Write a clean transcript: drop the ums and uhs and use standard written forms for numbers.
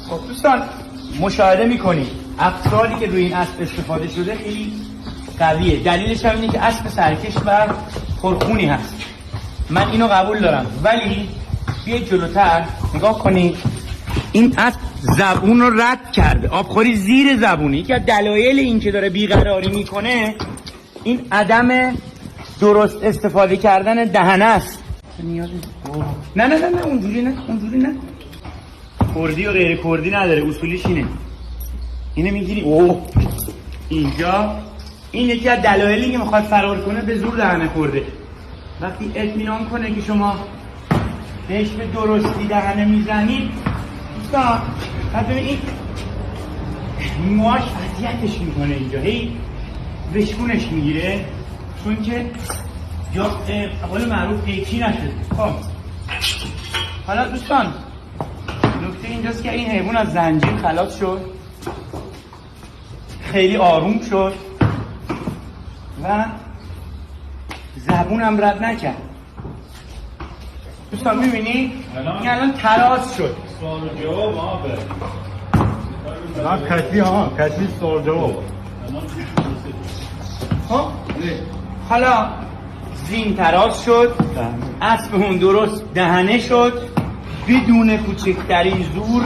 خب دوستان مشاهده میکنید افرادی که روی این اسب استفاده شده خیلی قویه. دلیلش هم اینه که اسب سرکش و پرخونی هست. من اینو قبول دارم، ولی بیاید جلوتر نگاه کنید. این اسب زبون رو رد کرده، آبخوری زیر زبونه. یکی از دلایل این که داره بیقراری میکنه این عدم درست استفاده کردن دهنه است. نه اونجوری نه. کردی و غیر کردی نداره، اصولیش اینه میگیری اینجا. این یکی از دلایلی که میخواد فرار کنه به زور دهنه خورده. وقتی اطمینان کنه که شما بهش به درستی دهنه میزنید دوستان، بعد ببین این موهاش اذیتش میکنه اینجا، هی وشکونش میگیره چون که یا قول معروف پیچی نشده. خب حالا دوستان نکته اینجاست که این حیوان از زنجیر خلاص شد، خیلی آروم شد و زبونم رد نکرد. دوستان میبینی؟ این الان تراز شد. سوال و جواب کسی سوال جواب. خب حالا زین تراز شد، اسبمون درست دهنه شد بدون کوچکترین زور.